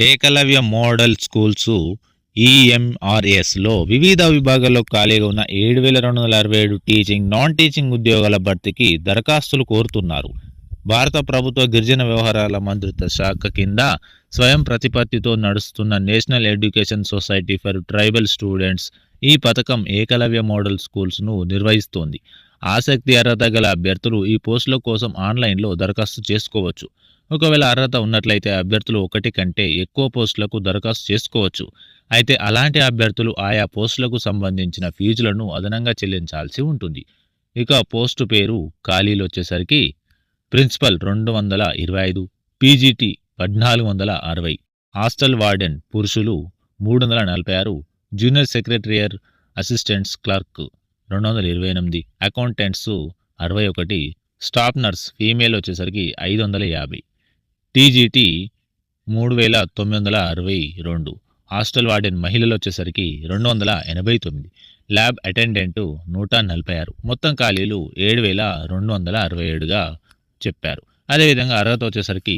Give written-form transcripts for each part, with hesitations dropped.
Eklavya model schools ఈఎంఆర్ఎస్లో వివిధ విభాగాల్లో ఖాళీగా ఉన్న 7,267 టీచింగ్ నాన్ టీచింగ్ ఉద్యోగాల భర్తీకి దరఖాస్తులు కోరుతున్నారు. భారత ప్రభుత్వ గిరిజన వ్యవహారాల మంత్రిత్వ శాఖ కింద స్వయం ప్రతిపత్తితో నడుస్తున్న national education society for tribal students ఈ పథకం ఏకలవ్య మోడల్ స్కూల్స్ను నిర్వహిస్తోంది. ఆసక్తి అర్హత గల అభ్యర్థులు ఈ పోస్టుల కోసం ఆన్లైన్లో దరఖాస్తు చేసుకోవచ్చు. ఒకవేళ అర్హత ఉన్నట్లయితే అభ్యర్థులు ఒకటి కంటే ఎక్కువ పోస్టులకు దరఖాస్తు చేసుకోవచ్చు. అయితే అలాంటి అభ్యర్థులు ఆయా పోస్టులకు సంబంధించిన ఫీజులను అదనంగా చెల్లించాల్సి ఉంటుంది. ఇక పోస్టు పేరు ఖాళీలు వచ్చేసరికి ప్రిన్సిపల్ 225, పీజీటీ 1460, హాస్టల్ వార్డెన్ పురుషులు 346, junior secretariat assistants clerk 228, accountants 61, staff nurse female వచ్చేసరికి 550, టీజీటీ 3962, హాస్టల్ వార్డెన్ మహిళలు వచ్చేసరికి 289, ల్యాబ్ అటెండెంట్ 146, మొత్తం ఖాళీలు 7,267గా చెప్పారు. అదేవిధంగా అర్హత వచ్చేసరికి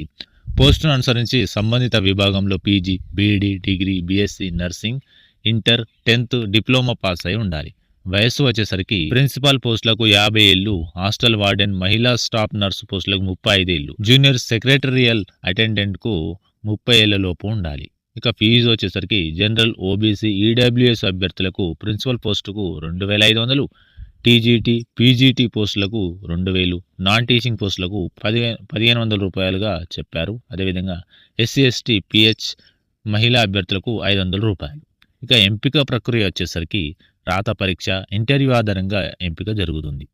పోస్టును అనుసరించి సంబంధిత విభాగంలో PG, BEd, degree, BSc nursing, inter, 10th diploma pass అయి ఉండాలి. వయస్సు వచ్చేసరికి ప్రిన్సిపల్ పోస్టులకు 50 ఏళ్ళు, హాస్టల్ వార్డెన్ మహిళా స్టాఫ్ నర్సు పోస్టులకు 35 ఏళ్ళు, జూనియర్ సెక్రటరియల్ అటెండెంట్కు 30 ఏళ్ల లోపు ఉండాలి. ఇక ఫీజు వచ్చేసరికి జనరల్, ఓబీసీ, ఈడబ్ల్యూఎస్ అభ్యర్థులకు ప్రిన్సిపల్ పోస్టుకు 2,500, టీజీటీ, పీజీటీ పోస్టులకు 2,000, నాన్ టీచింగ్ పోస్టులకు 1,500 రూపాయలుగా చెప్పారు. అదేవిధంగా ఎస్సీ, ఎస్టీ, పిహెచ్ మహిళా అభ్యర్థులకు 500 రూపాయలు. ఇక ఎంపిక ప్రక్రియ వచ్చేసరికి రాత పరీక్ష, ఇంటర్వ్యూ ఆధారంగా ఎంపిక జరుగుతుంది.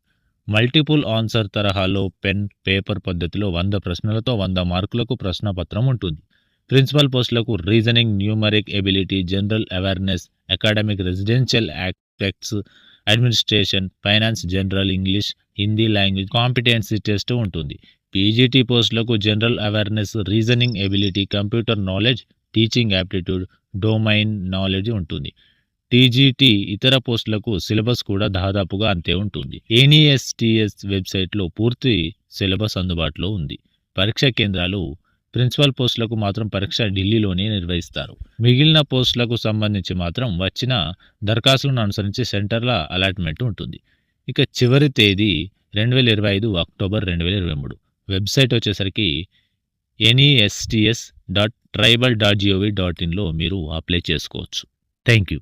మల్టిపుల్ ఆన్సర్ తరహాలో పెన్, పేపర్ పద్ధతిలో 100 ప్రశ్నలతో 100 మార్కులకు ప్రశ్నపత్రం ఉంటుంది. ప్రిన్సిపల్ పోస్టులకు reasoning, numeric ability, general awareness, academic, residential aspects, administration, finance, general, English, Hindi language competency test ఉంటుంది. పీజీటీ పోస్టులకు general awareness, reasoning ability, computer knowledge, teaching aptitude, domain knowledge ఉంటుంది. TGT ఇతర పోస్టులకు సిలబస్ కూడా దాదాపుగా అంతే ఉంటుంది. ఎన్ఈఎస్టీఎస్ వెబ్సైట్లో పూర్తి సిలబస్ అందుబాటులో ఉంది. పరీక్ష కేంద్రాలు ప్రిన్సిపల్ పోస్టులకు మాత్రం పరీక్ష ఢిల్లీలోనే నిర్వహిస్తారు. మిగిలిన పోస్టులకు సంబంధించి మాత్రం వచ్చిన దరఖాస్తులను అనుసరించి సెంటర్ల అలాట్మెంట్ ఉంటుంది. ఇక చివరి తేదీ 2025 అక్టోబర్ 2023. వెబ్సైట్ వచ్చేసరికి nes.tribal.gov.inలో మీరు అప్లై చేసుకోవచ్చు. Thank you.